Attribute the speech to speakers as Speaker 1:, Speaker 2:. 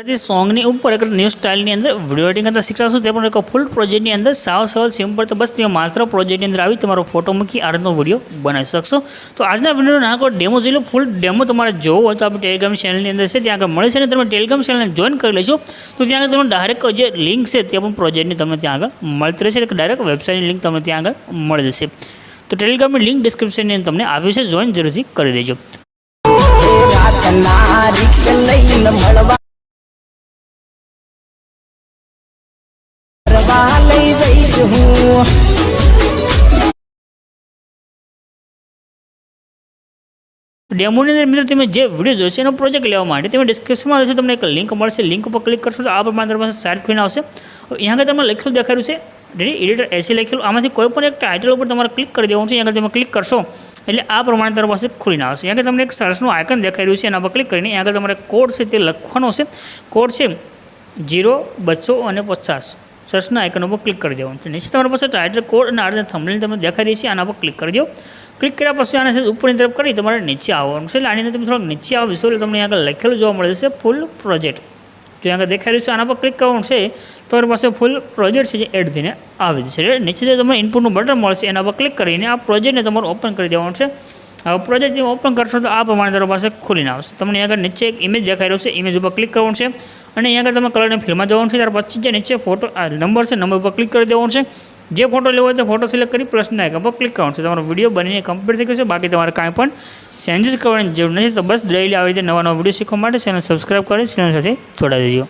Speaker 1: સોંગની ઉપર એક ન્યૂ સ્ટાઇલની અંદર વિડીયો એડિટિંગ કરતા શીખવાશું તે પણ એક ફૂલ પ્રોજેક્ટની અંદર સાવ સરળ સિમ્પલ તો બસ તમે માત્ર પ્રોજેક્ટની અંદર આવી તમારો ફોટો મૂકી આ રીતનો વિડીયો બનાવી શકશો। તો આજના વિડીયોનો નાનો ડેમો જોઈ લો। ફૂલ ડેમો તમારે જોવો હોય તો આપણે ટેલિગ્રામ ચેનલની અંદર છે ત્યાં આગળ મળે છે અને તમે ટેલિગ્રામ ચેનલને જોઈન કરી લેશો તો ત્યાં આગળ તમને ડાયરેક્ટ જે લિંક છે તે પણ પ્રોજેક્ટની તમને ત્યાં આગળ મળતી રહેશે એટલે ડાયરેક્ટ વેબસાઇટની લિંક તમને ત્યાં આગળ મળી જશે। તો ટેલિગ્રામની લિંક ડિસ્ક્રિપ્શનની અંદર તમને આવી છે, જોઈન જરૂરથી કરી દેજો। ડેમોની અંદર મિત્રો તમે જે વિડીયો જોશો એનો પ્રોજેક્ટ લેવા માટે તમે ડિસ્ક્રિપ્શનમાં જશો તમને એક લિંક મળશે, લિંક ઉપર ક્લિક કરશો તો આ પ્રમાણે તમારી પાસે સાઇટ ખોલીને આવશે। અહીંયા આગળ તમને લખેલું દેખાડ્યું છે એડિટર એસી લખેલું, આમાંથી કોઈ પણ એક ટાઇટલ ઉપર તમારે ક્લિક કરી દેવાનું છે। અહીંયા આગળ તમે ક્લિક કરશો એટલે આ પ્રમાણે તમારી પાસે ખુલીને આવશે। અહીંયા આગળ તમને એક સર્ચનું આઇકન દેખાડ્યું છે, એના પર ક્લિક કરીને અહીંયા આગળ તમારે કોડ છે તે લખવાનો છે। કોડ છે 0 સર્ચના આઇકન ઉપર ક્લિક કરી દેવાનું છે। નીચે તમારી પાસે ટાઇટલ કોડ અને આ થંબનેલ તમને દેખાઈ રહી છે, આના પર ક્લિક કરી દો। ક્લિક કર્યા પછી આને ઉપરની તરફ કરી તમારે નીચે આવવાનું છે એટલે આની અંદર તમે થોડોક નીચે આવીશું એટલે તમને આગળ લખેલું જોવા મળે છે ફૂલ પ્રોજેક્ટ, જો આગળ દેખાઈ રહ્યું છે આના પર ક્લિક કરવાનું છે તમારી પાસે ફૂલ પ્રોજેક્ટ છે જે એડ થઈને આવી જશે। એટલે નીચે તમને ઇનપુટનું બટન મળશે, એના પર ક્લિક કરીને આ પ્રોજેક્ટને તમારે ઓપન કરી દેવાનું છે। હવે પ્રોજેક્ટ ઓપન કરશો તો આ પ્રમાણે તમારી પાસે ખોલીને આવશે। તમને આગળ નીચે એક ઇમેજ દેખાઈ રહ્યો છે, ઇમેજ ઉપર ક્લિક કરવાનું છે અને અહીંયા આગળ તમે કલરની ફિલ્મમાં જવાનું છે। ત્યાર પછી જે નીચે ફોટો નંબર છે, નંબર ઉપર ક્લિક કરી દેવાનું છે। જે ફોટો લેવો હોય તે ફોટો સિલેક્ટ કરી પ્લસના આઇકન પર ક્લિક કરવાનું છે। તમારો વિડીયો બનીને કમ્પ્લીટ થઈ ગયો છે, બાકી તમારે કાંઈ પણ ચેન્જીસ કરવાની જરૂર નથી। તો બસ ડેઈલી આવી રીતે નવા વિડીયો શીખવા માટે ચેનલ સબસ્ક્રાઈબ કરી ચેનલ સાથે જોડાઈ દેજો।